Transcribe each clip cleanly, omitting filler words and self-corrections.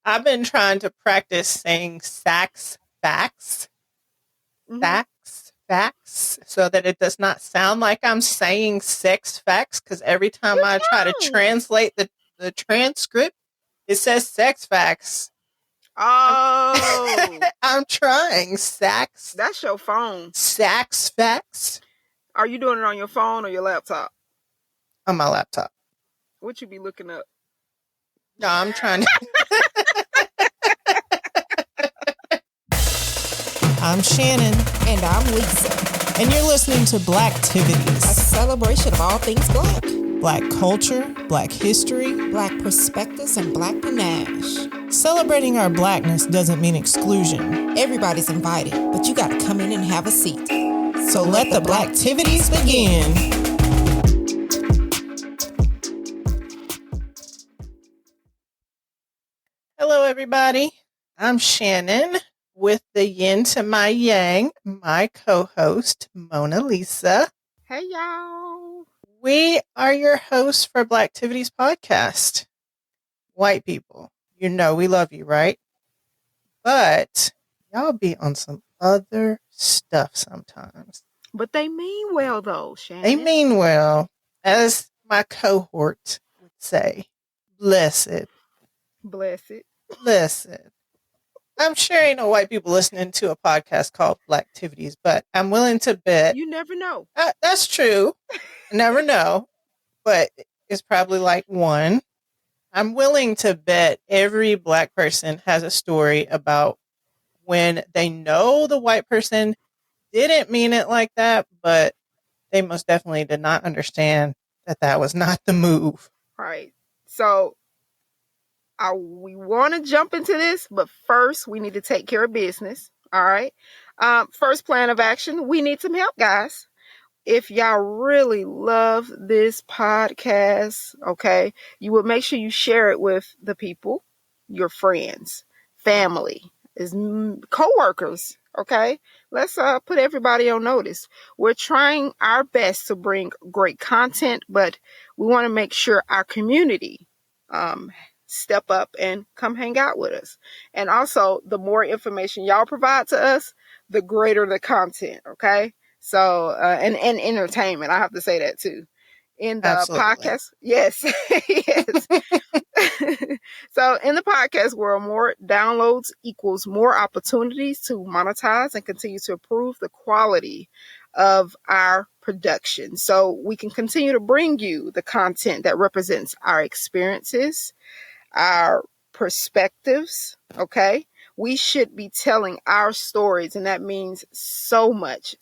I've been trying to practice saying facts, so that it does not sound like I'm saying sex facts. Because every time I try to translate the transcript, it says sex facts. Oh. I'm trying. Sax. That's your phone. Sax facts. Are you doing it on your phone or your laptop? On my laptop. What you be looking up? No, I'm trying to. I'm Shannon. And I'm Lisa. And you're listening to Blacktivities, a celebration of all things Black. Black culture, Black history, Black perspectives, and Black panache. Celebrating our Blackness doesn't mean exclusion. Everybody's invited, but you gotta come in and have a seat. So let the Blacktivities begin. Hello, everybody. I'm Shannon with the yin to my yang, my co-host, Mona Lisa. Hey, y'all. We are your hosts for Blacktivities podcast. White people, you know we love you, right? But y'all be on some other stuff sometimes. But they mean well, though, Shannon. They mean well. As my cohort would say, blessed. Blessed. Blessed. I'm sure ain't no white people listening to a podcast called Blacktivities, but I'm willing to bet. You never know. That's true. Never know. But it's probably like one. I'm willing to bet every Black person has a story about when they know the white person didn't mean it like that, but they most definitely did not understand that was not the move. Right. So we want to jump into this, but first we need to take care of business. All right. First plan of action. We need some help, guys. If y'all really love this podcast, okay, you would make sure you share it with the people, your friends, family, co-workers, okay? Let's put everybody on notice. We're trying our best to bring great content, but we want to make sure our community step up and come hang out with us. And also, the more information y'all provide to us, the greater the content, okay? So, and entertainment, I have to say that too. In the podcast, yes, yes. So in the podcast world, more downloads equals more opportunities to monetize and continue to improve the quality of our production. So we can continue to bring you the content that represents our experiences, our perspectives, okay? We should be telling our stories, and that means so much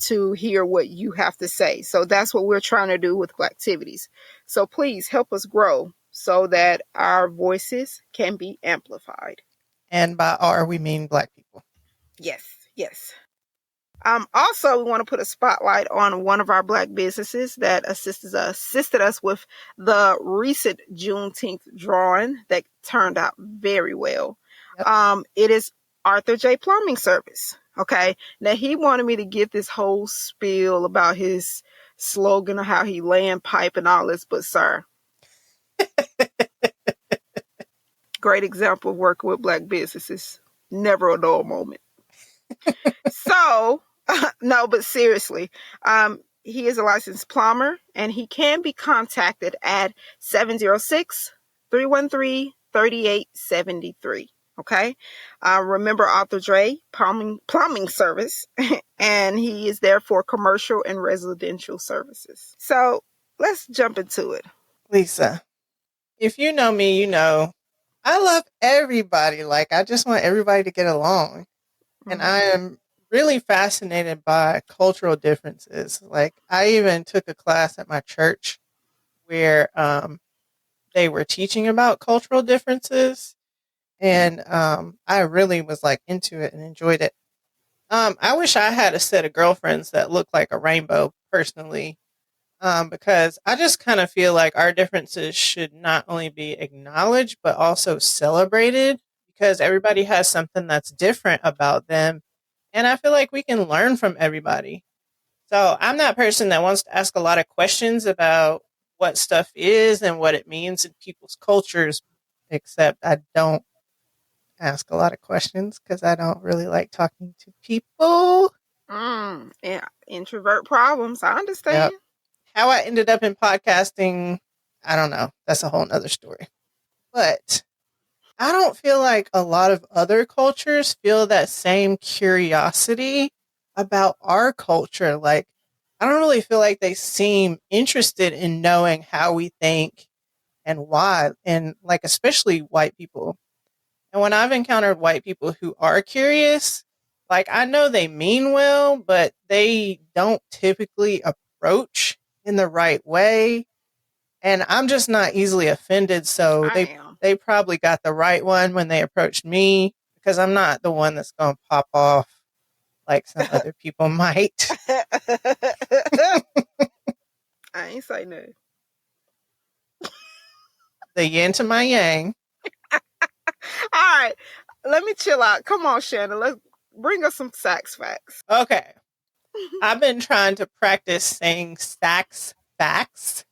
to hear what you have to say. So that's what we're trying to do with Blacktivities. So please help us grow so that our voices can be amplified. And by our, we mean Black people. Yes, yes. Also, we want to put a spotlight on one of our Black businesses that assisted us with the recent Juneteenth drawing that turned out very well. Yep. It is Arthur J. Plumbing Service. Okay. Now, he wanted me to give this whole spiel about his slogan of how he laying pipe and all this, but sir, great example of working with Black businesses. Never a dull moment. So, no, but seriously, he is a licensed plumber and he can be contacted at 706-313-3873. Okay. Remember Arthur Dre plumbing service, and he is there for commercial and residential services. So let's jump into it. Lisa, if you know me, you know I love everybody. Like, I just want everybody to get along. Mm-hmm. And I am really fascinated by cultural differences. Like, I even took a class at my church where they were teaching about cultural differences, and I really was like into it and enjoyed it. I wish I had a set of girlfriends that looked like a rainbow personally, because I just kind of feel like our differences should not only be acknowledged but also celebrated, because everybody has something that's different about them. And I feel like we can learn from everybody. So I'm that person that wants to ask a lot of questions about what stuff is and what it means in people's cultures. except I don't ask a lot of questions because I don't really like talking to people. Yeah, introvert problems. I understand. Yep. How I ended up in podcasting, I don't know. That's a whole nother story. But I don't feel like a lot of other cultures feel that same curiosity about our culture. Like, I don't really feel like they seem interested in knowing how we think and why. And like, especially white people. And when I've encountered white people who are curious, like, I know they mean well, but they don't typically approach in the right way. And I'm just not easily offended. So I am. they probably got the right one when they approached me, because I'm not the one that's going to pop off like some other people might. I ain't say nothing. The yin to my yang. All right, let me chill out. Come on, Shannon. Let's bring us some sax facts. Okay. I've been trying to practice saying sax facts.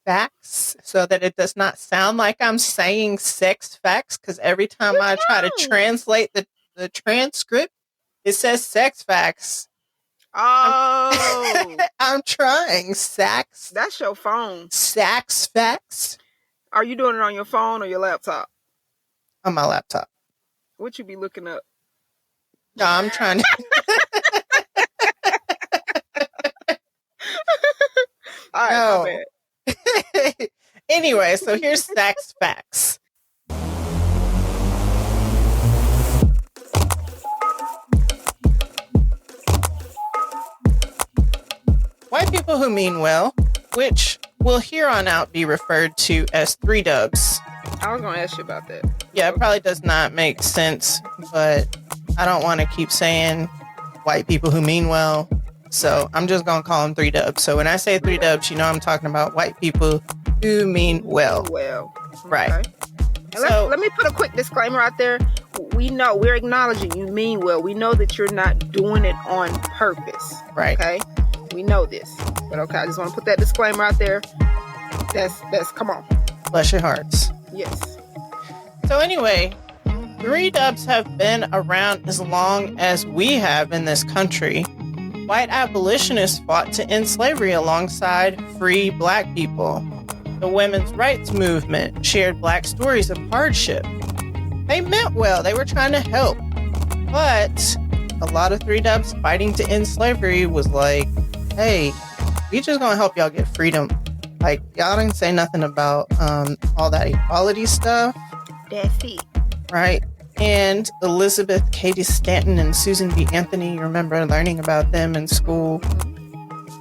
Facts, so that it does not sound like I'm saying sex facts, because every time I try to translate the transcript, it says sex facts. Oh. I'm trying. Sax. That's your phone. Sax facts. Are you doing it on your phone or your laptop? On my laptop. What you be looking up? No, I'm trying to. All right, No. my bad. Anyway, so here's sax facts. White people who mean well, which will here on out be referred to as 3 dubs. I was going to ask you about that. Yeah, it probably does not make sense, but I don't want to keep saying white people who mean well. So I'm just going to call them 3 dubs. So when I say 3 dubs, you know I'm talking about white people who mean well. Well. Right. Okay. And let me put a quick disclaimer out there. We know, we're acknowledging you mean well. We know that you're not doing it on purpose. Right. Okay? We know this. But okay, I just want to put that disclaimer out there. That's come on. Bless your hearts. Yes. So anyway, 3 dubs have been around as long as we have in this country. White abolitionists fought to end slavery alongside free black people. The women's rights movement shared black stories of hardship. They meant well. They were trying to help. But a lot of 3 dubs fighting to end slavery was like, hey, we just gonna help y'all get freedom. Like, y'all didn't say nothing about all that equality stuff. That's it. Right? And Elizabeth Cady Stanton and Susan B. Anthony, you remember learning about them in school?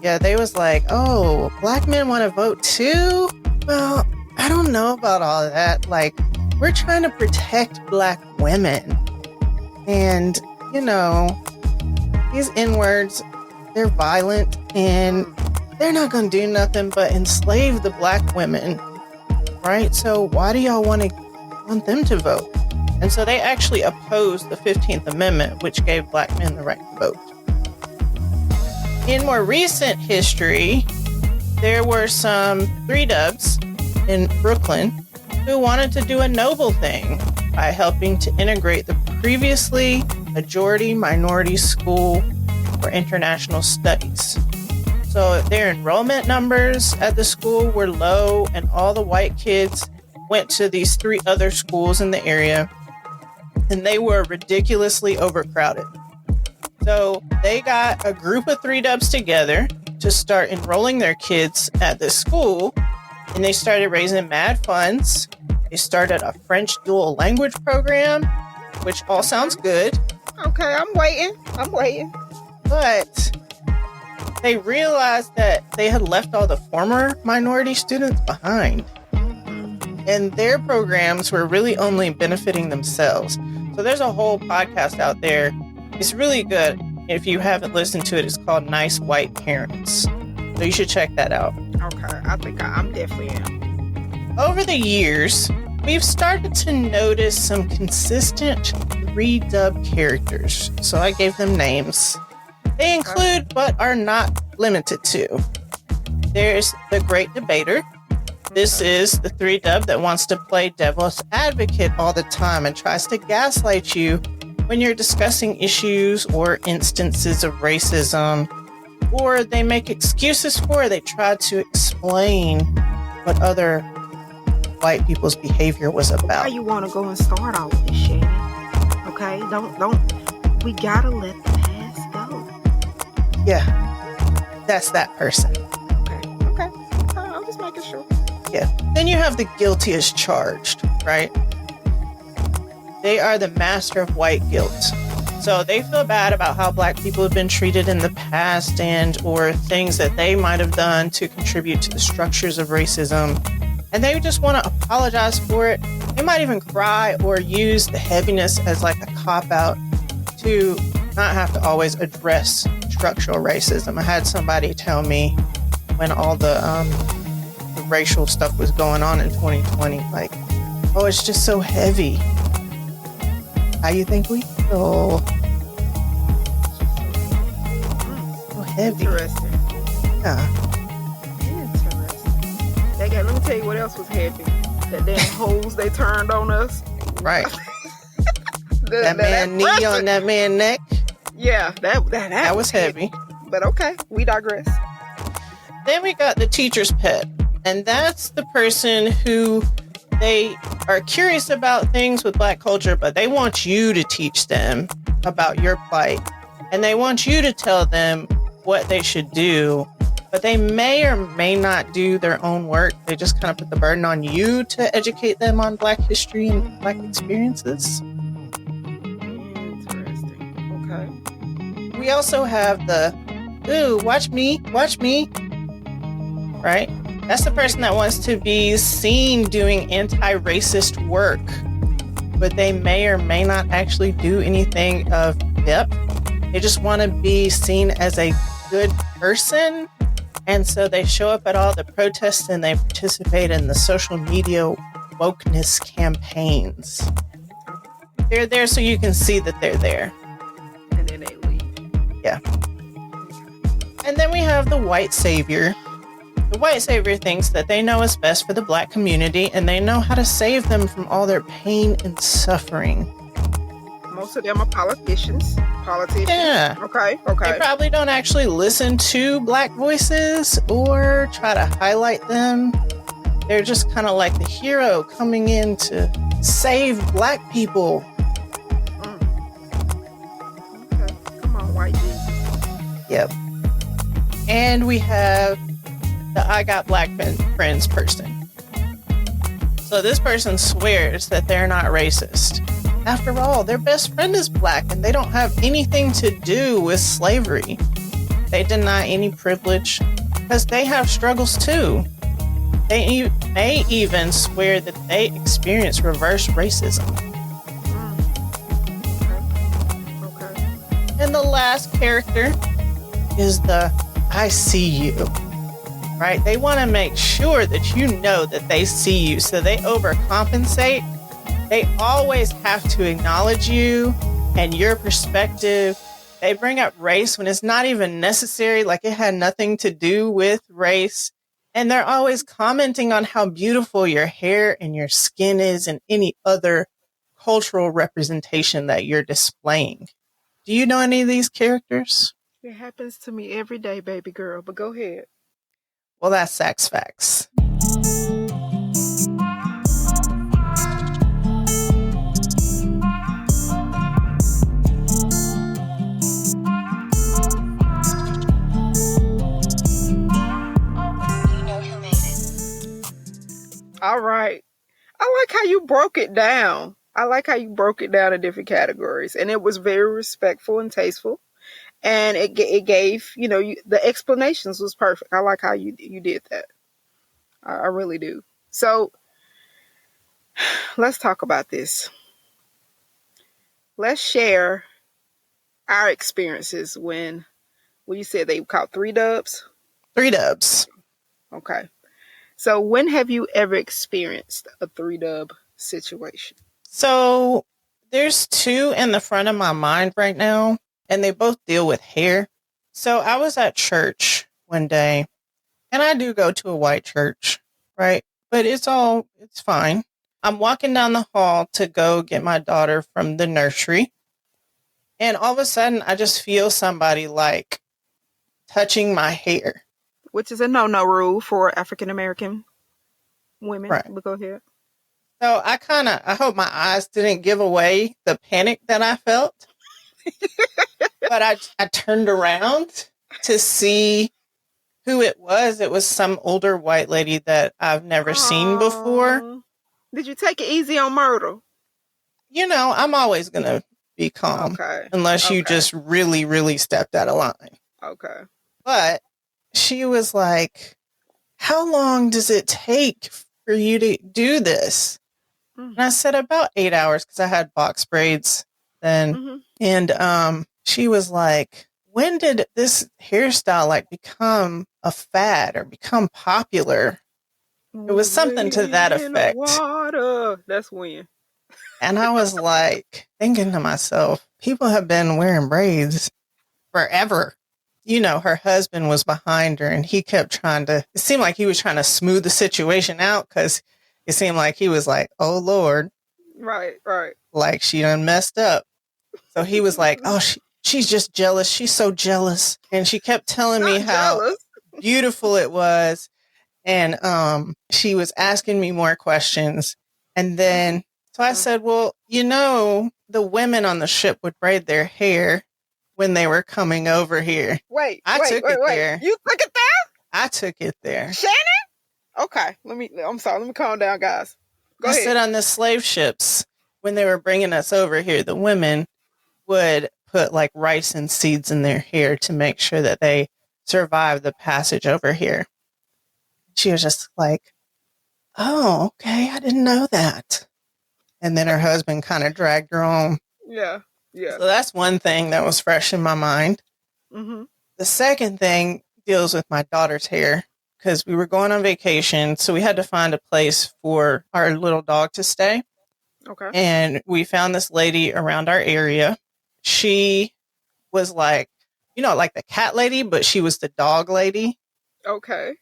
Yeah, they was like, oh, black men want to vote too? Well, I don't know about all of that. Like, we're trying to protect black women. And, you know, these N-words, they're violent and they're not going to do nothing but enslave the black women. Right? So why do y'all want them to vote? And so they actually opposed the 15th Amendment, which gave black men the right to vote. In more recent history, there were some 3 dubs in Brooklyn who wanted to do a noble thing by helping to integrate the previously majority minority school for international studies. So their enrollment numbers at the school were low, and all the white kids went to these 3 other schools in the area, and they were ridiculously overcrowded. So they got a group of 3 dubs together to start enrolling their kids at this school, and they started raising mad funds. They started a French dual language program, which all sounds good. Okay, I'm waiting. But they realized that they had left all the former minority students behind. And their programs were really only benefiting themselves. So there's a whole podcast out there. It's really good. If you haven't listened to it, it's called Nice White Parents. So you should check that out. Okay, I think I'm definitely in. Over the years, we've started to notice some consistent 3 dub characters. So I gave them names. They include, but are not limited to, there's the Great Debater, This is the 3-dub that wants to play devil's advocate all the time and tries to gaslight you when you're discussing issues or instances of racism, or they make excuses for it. They try to explain what other white people's behavior was Why about. you want to go and start all this, Shannon? Okay, don't. We gotta let the past go. Yeah, that's that person. Okay. I'm just making sure. Yeah. Then you have the guilty as charged, right? They are the master of white guilt. So they feel bad about how black people have been treated in the past and or things that they might have done to contribute to the structures of racism. And they just want to apologize for it. They might even cry or use the heaviness as like a cop-out to not have to always address structural racism. I had somebody tell me when all the racial stuff was going on in 2020, like, oh, it's just so heavy. How you think we feel? So heavy. Interesting. Yeah. Interesting. Let me tell you what else was heavy. That damn hose they turned on us. Right. That man knee on that man neck. Yeah, that was heavy. But okay, we digress. Then we got the teacher's pet. And that's the person who they are curious about things with black culture, but they want you to teach them about your plight. And they want you to tell them what they should do, but they may or may not do their own work. They just kind of put the burden on you to educate them on black history and black experiences. Interesting. Okay. We also have the, ooh, watch me, right? That's the person that wants to be seen doing anti-racist work, but they may or may not actually do anything of depth. They just want to be seen as a good person. And so they show up at all the protests and they participate in the social media wokeness campaigns. They're there so you can see that they're there. And then they leave. Yeah. And then we have the white savior. The white savior thinks that they know what's best for the black community and they know how to save them from all their pain and suffering. Most of them are politicians. Yeah. Okay. They probably don't actually listen to black voices or try to highlight them. They're just kind of like the hero coming in to save black people. Okay. Come on, white Jesus. Yep. And we have the I got black friends person. So this person swears that they're not racist. After all, their best friend is black and they don't have anything to do with slavery. They deny any privilege because they have struggles too. They may even swear that they experience reverse racism. Okay. And the last character is the I see you. Right? They want to make sure that you know that they see you, so they overcompensate. They always have to acknowledge you and your perspective. They bring up race when it's not even necessary, like it had nothing to do with race. And they're always commenting on how beautiful your hair and your skin is and any other cultural representation that you're displaying. Do you know any of these characters? It happens to me every day, baby girl, but go ahead. Well, that's Sax Facts. All right. I like how you broke it down. In different categories. And it was very respectful and tasteful. And it gave, the explanations was perfect. I like how you did that. I really do. So let's talk about this. Let's share our experiences when you said they caught 3 dubs. 3 dubs. Okay. So when have you ever experienced a 3-dub situation? So there's 2 in the front of my mind right now, and they both deal with hair. So I was at church one day, and I do go to a white church, right? but it's fine. I'm walking down the hall to go get my daughter from the nursery. And all of a sudden, I just feel somebody like touching my hair. Which is a no rule for African American women. Right. But go ahead. So I hope my eyes didn't give away the panic that I felt. But I turned around to see who it was. It was some older white lady that I've never seen before. Did you take it easy on Myrtle? I'm always going to be calm. Okay. Unless you just really, really stepped out of line. Okay. But she was like, how long does it take for you to do this? And I said about 8 hours because I had box braids then. Mm-hmm. And she was like, when did this hairstyle like become a fad or become popular? It was something to that effect. Water. That's when. And I was like thinking to myself, people have been wearing braids forever. Her husband was behind her and he kept it seemed like he was trying to smooth the situation out because it seemed like he was like, oh, Lord. Right. Like she done messed up. So he was like, oh, she's just jealous. She's so jealous. And she kept telling me how beautiful it was. And she was asking me more questions. And then, so I said, well, the women on the ship would braid their hair when they were coming over here. Wait. There. You took it there? I took it there. Shannon? Okay. I'm sorry. Let me calm down, guys. Go ahead. I said on the slave ships, when they were bringing us over here, the women would put like rice and seeds in their hair to make sure that they survived the passage over here. She was just like, oh, okay. I didn't know that. And then her husband kind of dragged her on. Yeah. So that's one thing that was fresh in my mind. Mm-hmm. The second thing deals with my daughter's hair because we were going on vacation. So we had to find a place for our little dog to stay. Okay. And we found this lady around our area. She was like, like the cat lady, but she was the dog lady. Okay.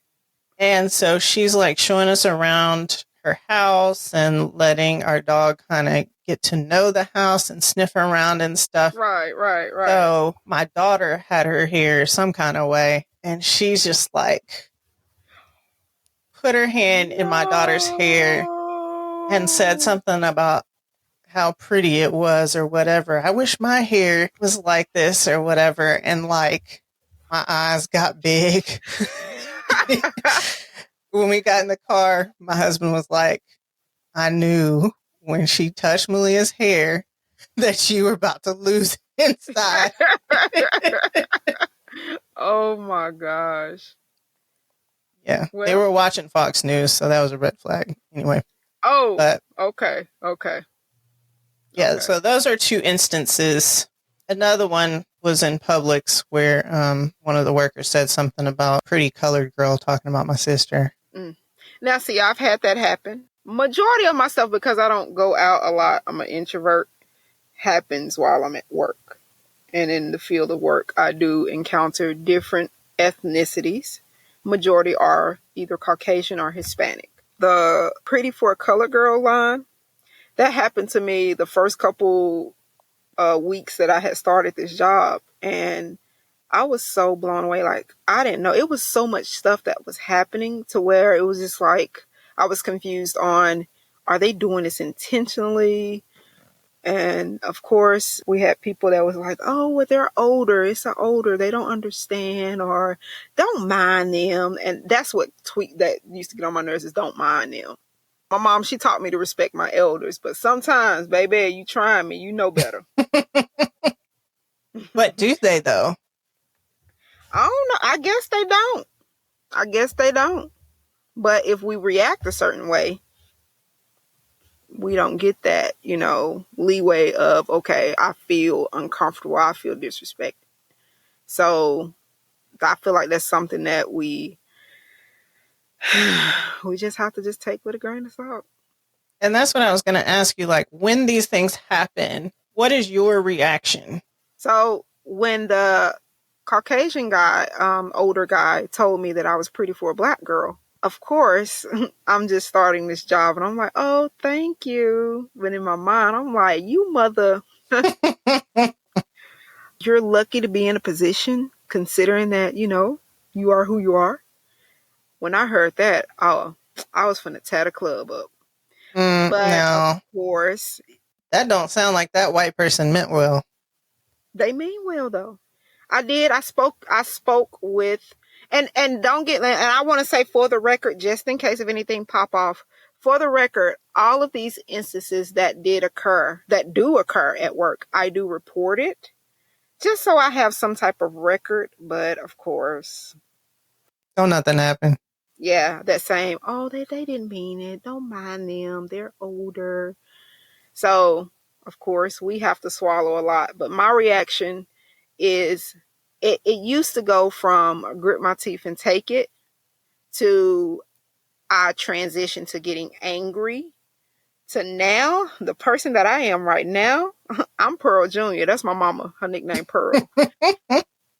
And so she's like showing us around her house and letting our dog kind of get to know the house and sniff around and stuff. Right. So my daughter had her hair some kind of way, and she's just like put her hand in my daughter's hair and said something about how pretty it was or whatever. I wish my hair was like this or whatever. And like my eyes got big. When we got in the car, my husband was like, I knew when she touched Malia's hair that you were about to lose inside. Oh my gosh. Yeah. Well, they were watching Fox News, so that was a red flag. Anyway. Oh, but, okay. Yeah, okay. So those are two instances. Another one was in Publix where one of the workers said something about pretty colored girl talking about my sister. Now, see, I've had that happen. Majority of my stuff, because I don't go out a lot, I'm an introvert, happens while I'm at work. And in the field of work, I do encounter different ethnicities. Majority are either Caucasian or Hispanic. The pretty for a colored girl line, that happened to me the first couple weeks that I had started this job. And I was so blown away. Like, I didn't know. It was so much stuff that was happening to where it was just like, I was confused on, are they doing this intentionally? And of course, we had people that was like, oh, well, they're older. It's older. They don't understand, or don't mind them. And that's what that used to get on my nerves, is don't mind them. My mom, she taught me to respect my elders. But sometimes, baby, you trying me, you know better. But do they, though? I don't know. I guess they don't. But if we react a certain way, we don't get that, leeway of, okay, I feel uncomfortable. I feel disrespected. So I feel like that's something that we just have to just take with a grain of salt. And that's what I was going to ask you, like, when these things happen, what is your reaction? So when the Caucasian guy, older guy, told me that I was pretty for a black girl, of course, I'm just starting this job and I'm like, oh, thank you. But in my mind, I'm like, you mother, you're lucky to be in a position considering that, you are who you are. When I heard that, oh, I was finna tear the club up. But of No, course, that don't sound like that white person meant well. they mean well though. I did. I spoke with, and don't get, and I want to say for the record, just in case of anything pop off, for the record, all of these instances that do occur at work, I do report it, just so I have some type of record. But of course, Don't nothing happen. yeah, that same, oh, they didn't mean it. Don't mind them. They're older. So, of course, we have to swallow a lot. But my reaction is it used to go from grit my teeth and take it to I transition to getting angry to now, the person that I am right now, I'm Pearl Jr. That's my mama, her nickname Pearl.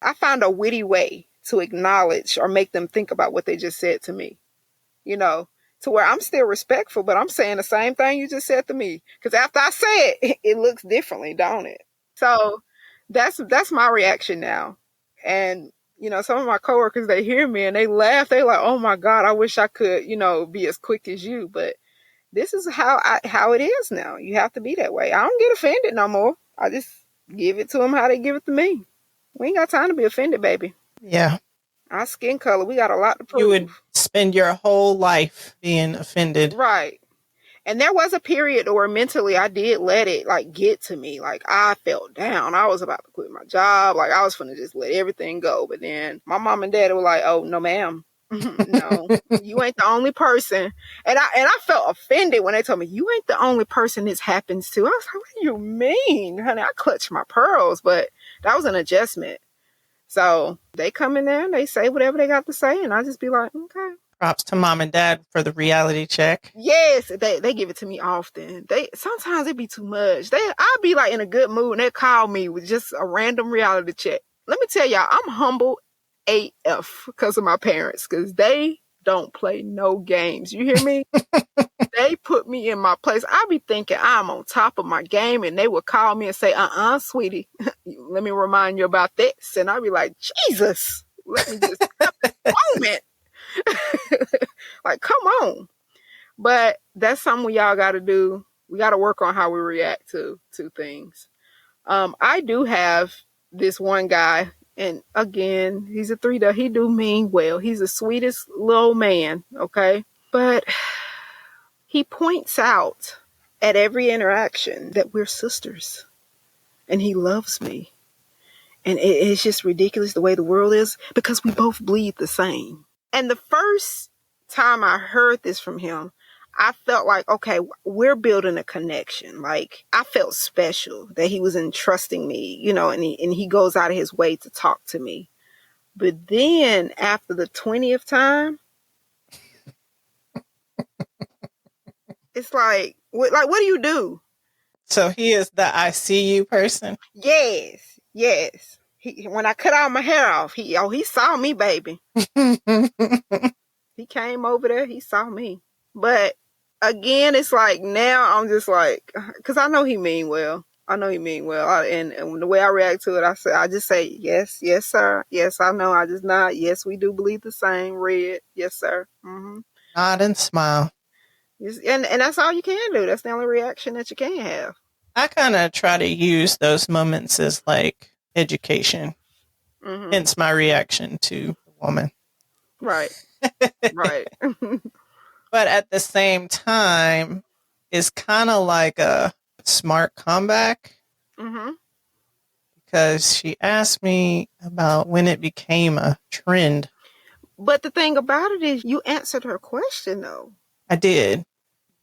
I find a witty way to acknowledge or make them think about what they just said to me, to where I'm still respectful, but I'm saying the same thing you just said to me. Because after I say it, it looks differently, don't it? So that's my reaction now. And, some of my coworkers, they hear me and they laugh. They like, oh my God, I wish I could, be as quick as you. But this is how it is now. You have to be that way. I don't get offended no more. I just give it to them how they give it to me. We ain't got time to be offended, baby. Yeah. Our skin color, we got a lot to prove. You would spend your whole life being offended. Right. And there was a period where mentally I did let it get to me. Like I felt down. I was about to quit my job. Like I was finna just let everything go. But then my mom and dad were like, oh, no, ma'am. No, you ain't the only person. And I felt offended when they told me, you ain't the only person this happens to. I was like, what do you mean? Honey, I clutched my pearls, but that was an adjustment. So they come in there and they say whatever they got to say. And I just be like, okay. Props to mom and dad for the reality check. Yes, they give it to me often. Sometimes it be too much. I'll be in a good mood and they call me with just a random reality check. Let me tell y'all, I'm humble AF because of my parents, because they don't play no games. You hear me? They put me in my place. I be thinking I'm on top of my game and they would call me and say, sweetie, let me remind you about this. And I'd be like, Jesus, let me just have this moment. Come on. But that's something we all got to do. We got to work on how we react to things. I do have this one guy, and again, he's a 3 He do mean well. He's the sweetest little man, okay? But he points out at every interaction that we're sisters, and he loves me. And it's just ridiculous the way the world is because we both bleed the same. And the first time I heard this from him, I felt like, okay, we're building a connection. I felt special that he was entrusting me, and he goes out of his way to talk to me. But then after the 20th time, it's like, what do you do? So he is the I see you person? Yes. When I cut all my hair off, he saw me, baby. He came over there, he saw me. But again, it's now I'm just because I know he mean well. And the way I react to it, I just say, yes, sir. Yes, I know. I just nod. Yes, we do believe the same. Red. Yes, sir. Mm-hmm. Nod and smile. And that's all you can do. That's the only reaction that you can have. I kind of try to use those moments as education. Mm-hmm. Hence my reaction to the woman. Right. Right. But at the same time, it's kind of like a smart comeback. Mm-hmm. Because she asked me about when it became a trend. But the thing about it is you answered her question, though. I did.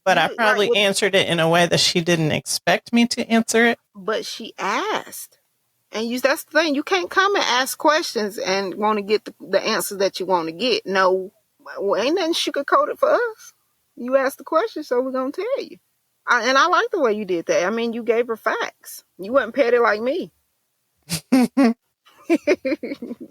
But I probably answered it in a way that she didn't expect me to answer it. But she asked. And that's the thing. You can't come and ask questions and want to get the answer that you want to get. No, ain't nothing sugarcoated for us. You asked the question, so we're going to tell you. And I like the way you did that. I mean, you gave her facts. You wasn't petty like me.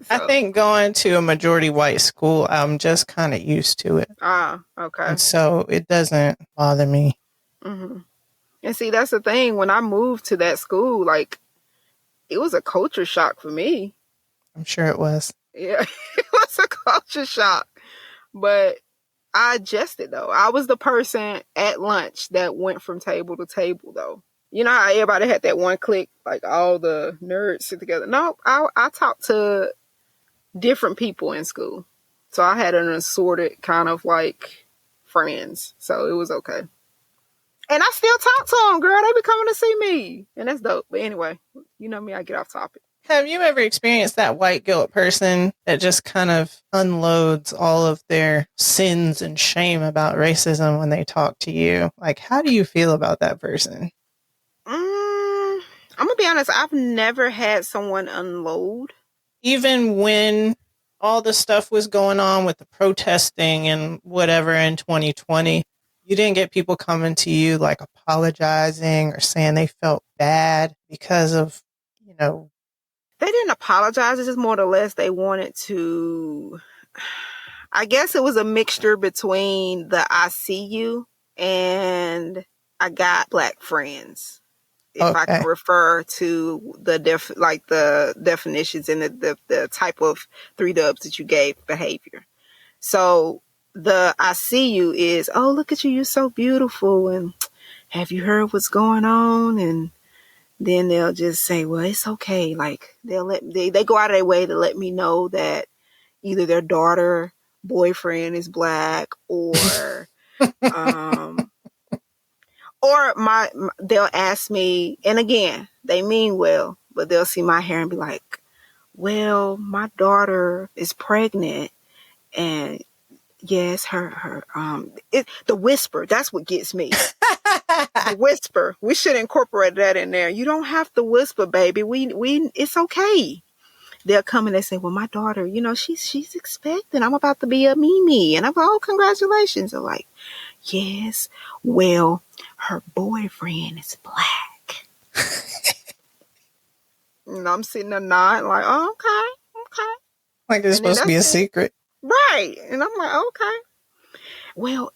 I think going to a majority white school, I'm just kind of used to it. Okay. And so it doesn't bother me. Mm-hmm. And see, that's the thing. When I moved to that school, like, it was a culture shock for me. I'm sure it was. Yeah, it was a culture shock. But I adjusted, though. I was the person at lunch that went from table to table, though. You know how everybody had that one clique, like all the nerds sit together? No, I talked to different people in school. So I had an assorted kind of like friends. So it was okay. And I still talk to them, girl. They be coming to see me. And that's dope. But anyway, you know me, I get off topic. Have you ever experienced that white guilt person that just kind of unloads all of their sins and shame about racism when they talk to you? Like, how do you feel about that person? I'm going to be honest. I've never had someone unload. Even when all the stuff was going on with the protesting and whatever in 2020, you didn't get people coming to you like apologizing or saying they felt bad because of, you know. They didn't apologize. It's just more or less they wanted to. I guess it was a mixture between the I see you and I got black friends. If I can refer to the definitions and the type of 3 dubs that you gave behavior. So the I see you is, oh, look at you, you're so beautiful, and have you heard what's going on? And then they'll just say, well, it's okay. Like they go out of their way to let me know that either their daughter, boyfriend is black, or they'll ask me, and again, they mean well, but they'll see my hair and be like, well, my daughter is pregnant, and yes, the whisper, that's what gets me. The whisper. We should incorporate that in there. You don't have to whisper, baby. It's okay. They'll come and they say, well, my daughter, she's expecting. I'm about to be a Mimi. And I'm like, oh, congratulations. They're like, yes, well, her boyfriend is black. And I'm sitting there nodding like, oh, okay. Like it's supposed to be a secret. Right. And I'm like, okay. Well,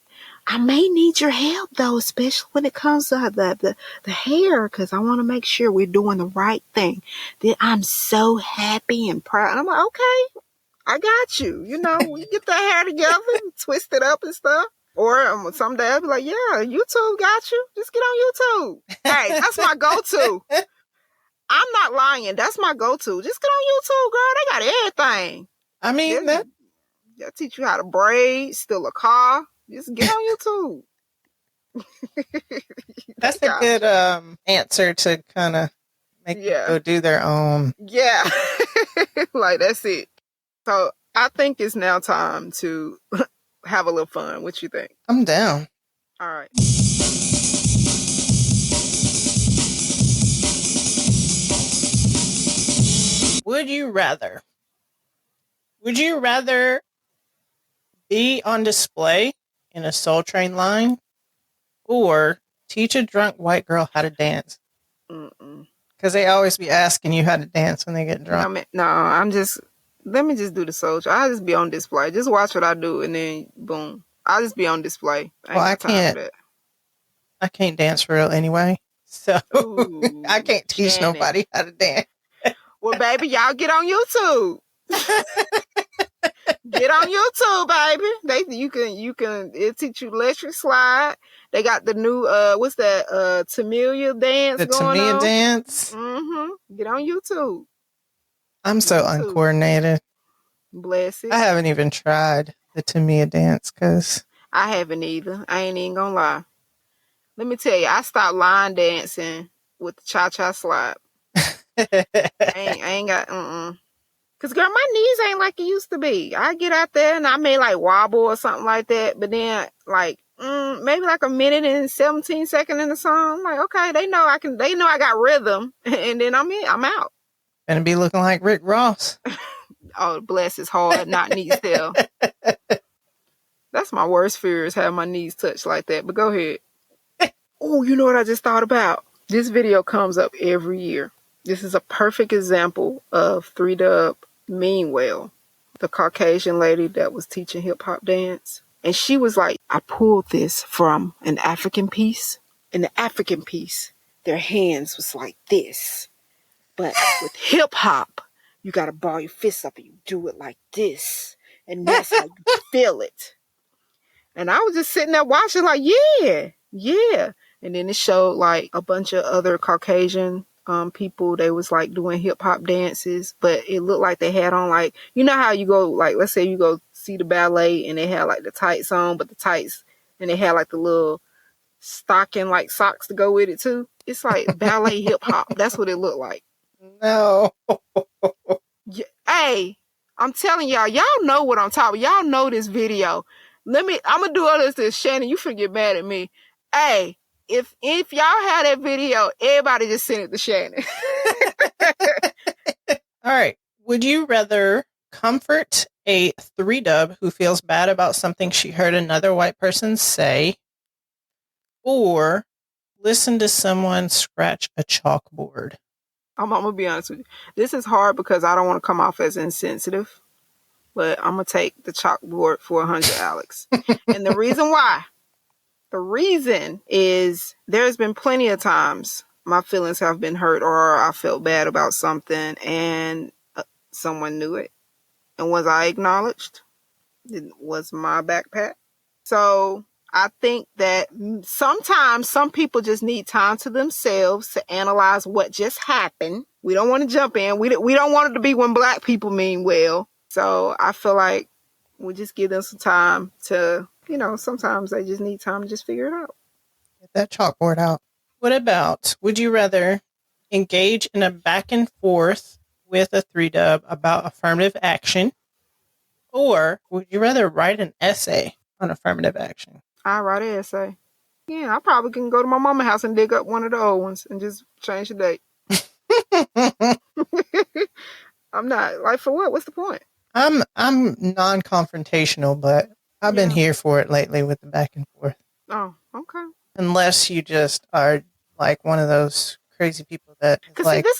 I may need your help, though, especially when it comes to the hair, because I want to make sure we're doing the right thing. Then I'm so happy and proud. And I'm like, okay, I got you. We get the hair together and twist it up and stuff. Or someday I'll be like, yeah, YouTube got you. Just get on YouTube. Hey, that's my go-to. I'm not lying. That's my go-to. Just get on YouTube, girl. They got everything. I mean, they'll teach you how to braid, steal a car. Just get on YouTube. That's a good answer to kind of make them go do their own. Yeah. Like, that's it. So I think it's now time to have a little fun. What you think? I'm down. All right. Would you rather be on display in a Soul Train line or teach a drunk white girl how to dance? Because they always be asking you how to dance when they get drunk. Let me just do the Soul Train. I'll just be on display. Just watch what I do and then boom. I'll just be on display. I can't dance for real anyway. So ooh, I can't teach nobody how to dance. Well, baby, y'all get on YouTube. Get on YouTube, baby. You can it'll teach you electric slide. They got the new what's that Tamia dance going on. The Tamia dance. Get on YouTube. I'm so uncoordinated. Bless it. I haven't even tried the Tamia dance because I haven't either. I ain't even gonna lie. Let me tell you, I stopped line dancing with the cha-cha slide. I ain't got Cause girl, my knees ain't like it used to be. I get out there and I may like wobble or something like that, but then like maybe like a minute and 17 seconds in the song, I'm like, okay, they know I got rhythm, and then I'm out. Gonna be looking like Rick Ross. Oh, bless his heart, not knee still. That's my worst fear, is have my knees touched like that. But go ahead. Oh, you know what I just thought about? This video comes up every year. This is a perfect example of 3-dub mean well. The Caucasian lady that was teaching hip hop dance. And she was like, I pulled this from an African piece. In the African piece, their hands was like this. But with hip hop, you got to ball your fists up and you do it like this. And that's how you feel it. And I was just sitting there watching like, yeah. And then it showed like a bunch of other Caucasian people. They was like doing hip hop dances, but it looked like they had on like, you know how you go, like, let's say you go see the ballet and they had like the tights on, but the tights, and they had like the little stocking like socks to go with it too. It's like ballet hip hop. That's what it looked like. No. Yeah, hey, I'm telling y'all know what I'm talking about. Y'all know this video. I'm gonna do all this. Shannon, you finna get mad at me. Hey, if y'all had that video, everybody just send it to Shannon. All right. Would you rather comfort a 3-dub who feels bad about something she heard another white person say, or listen to someone scratch a chalkboard? I'm gonna be honest with you. This is hard because I don't want to come off as insensitive, but I'm gonna take the chalkboard for 100, Alex. And the reason is there's been plenty of times my feelings have been hurt or I felt bad about something and someone knew it. And was I acknowledged? It was my backpack. So I think that sometimes some people just need time to themselves to analyze what just happened. We don't want to jump in. We don't want it to be when black people mean well. So I feel like we just give them some time to, sometimes they just need time to just figure it out. Get that chalkboard out. What about, would you rather engage in a back and forth with a 3-dub about affirmative action, or would you rather write an essay on affirmative action? I write an essay. Yeah, I probably can go to my mama's house and dig up one of the old ones and just change the date. I'm not, like, for what? What's the point? I'm non-confrontational, but I've been here for it lately with the back and forth. Oh, okay. Unless you just are like one of those crazy people that, because like, this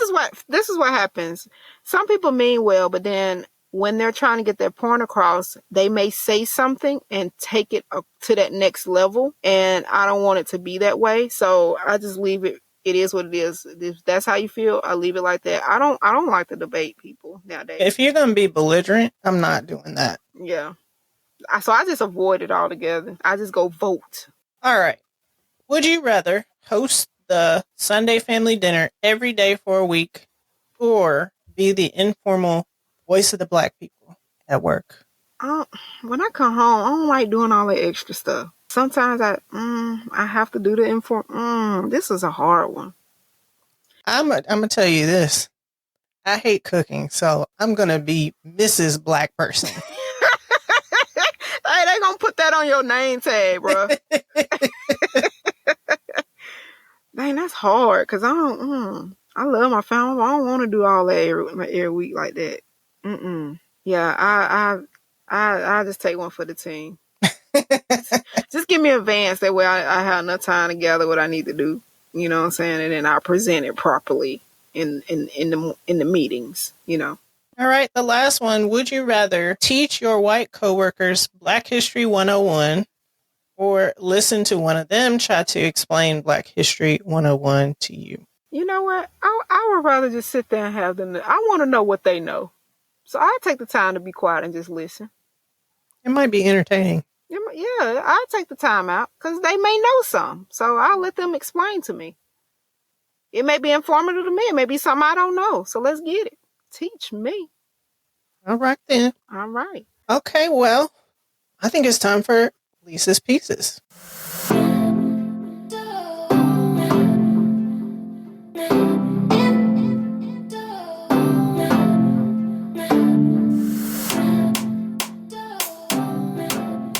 is what happens. Some people mean well, but then when they're trying to get their point across, they may say something and take it up to that next level, and I don't want it to be that way. So I just leave it. It is what it is. If that's how you feel, I leave it like that. I don't like to debate people nowadays. If you're gonna be belligerent, I'm not doing that. Yeah. So I just avoid it altogether. I just go vote. All right. Would you rather host the Sunday family dinner every day for a week, or be the informal voice of the black people at work? When I come home, I don't like doing all that extra stuff. Sometimes I have to do the informal. This is a hard one. I'm gonna tell you this. I hate cooking, so I'm gonna be Mrs. Black Person. Hey, they gonna put that on your name tag, bro. Dang, that's hard, because I love my family, but I don't want to do all that every week like that. Yeah, I just take one for the team. Just give me advance. That way I have enough time to gather what I need to do. You know what I'm saying? And then I present it properly in the meetings, All right, the last one. Would you rather teach your white coworkers Black History 101, or listen to one of them try to explain Black History 101 to you? You know what? I would rather just sit there and have them. I want to know what they know. So I take the time to be quiet and just listen. It might be entertaining. Yeah, I'll take the time out because they may know some. So I'll let them explain to me. It may be informative to me. It may be something I don't know. So let's get it. Teach me. All right, then. All right. Okay, well, I think it's time for Lisa's Pieces.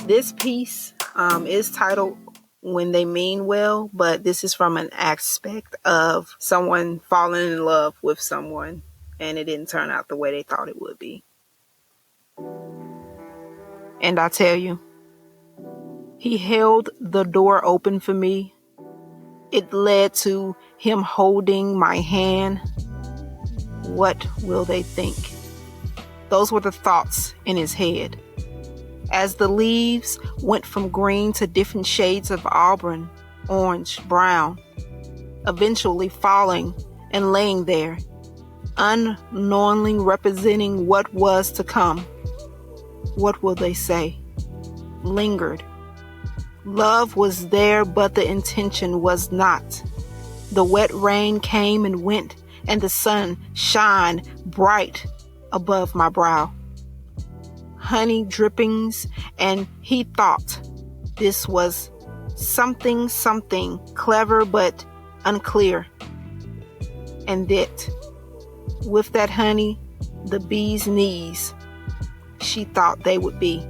This piece is titled When They Mean Well, but this is from an aspect of someone falling in love with someone and it didn't turn out the way they thought it would be. And I tell you, he held the door open for me. It led to him holding my hand What will they think? Those were the thoughts in his head. As the leaves went from green to different shades of auburn, orange, brown, eventually falling and laying there, unknowingly representing what was to come. What will they say? Lingered. Love was there, but the intention was not. The wet rain came and went, and the sun shined bright above my brow. Honey drippings, and he thought this was something clever but unclear. And that with that honey, the bee's knees, she thought they would be.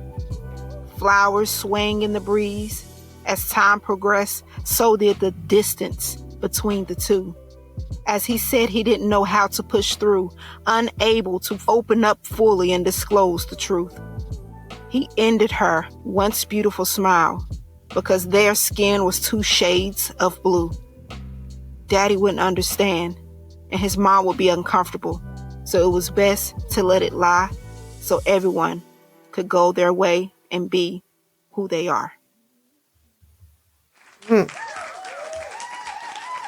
Flowers swaying in the breeze. As time progressed, so did the distance between the two. As he said, he didn't know how to push through, unable to open up fully and disclose the truth. He ended her once beautiful smile because their skin was 2 shades of blue. Daddy wouldn't understand, and his mom would be uncomfortable, so it was best to let it lie so everyone could go their way and be who they are.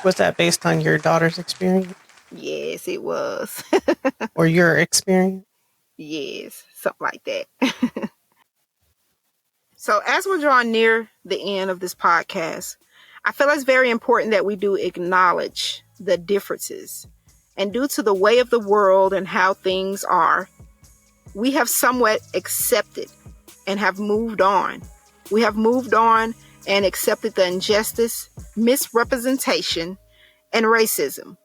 Was that based on your daughter's experience? Yes, it was. Or your experience? Yes, something like that. So as we're drawing near the end of this podcast, I feel it's very important that we do acknowledge the differences. And due to the way of the world and how things are, we have somewhat accepted and have moved on. We have moved on and accepted the injustice, misrepresentation, and racism.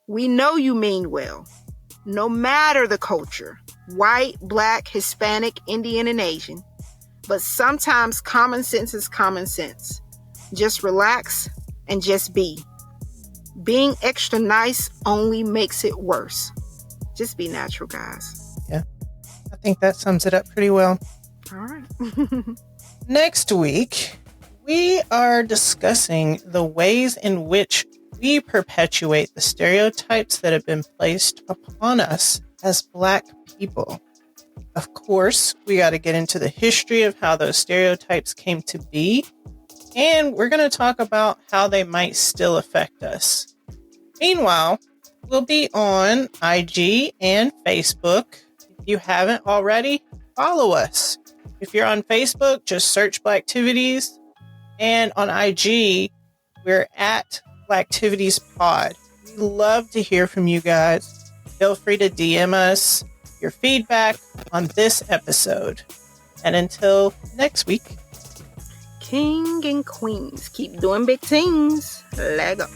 We know you mean well, no matter the culture, white, black, Hispanic, Indian, and Asian. But sometimes common sense is common sense. Just relax and just be. Being extra nice only makes it worse. Just be natural, guys. Yeah, I think that sums it up pretty well. All right. Next week, we are discussing the ways in which we perpetuate the stereotypes that have been placed upon us as Black people. Of course, we got to get into the history of how those stereotypes came to be, and we're going to talk about how they might still affect us. Meanwhile, we'll be on IG and Facebook. If you haven't already, follow us. If you're on Facebook, just search Blacktivities, and on IG, we're at Blacktivities Pod. We love to hear from you guys. Feel free to DM us your feedback on this episode. And until next week, King and queens, keep doing big things. Lego.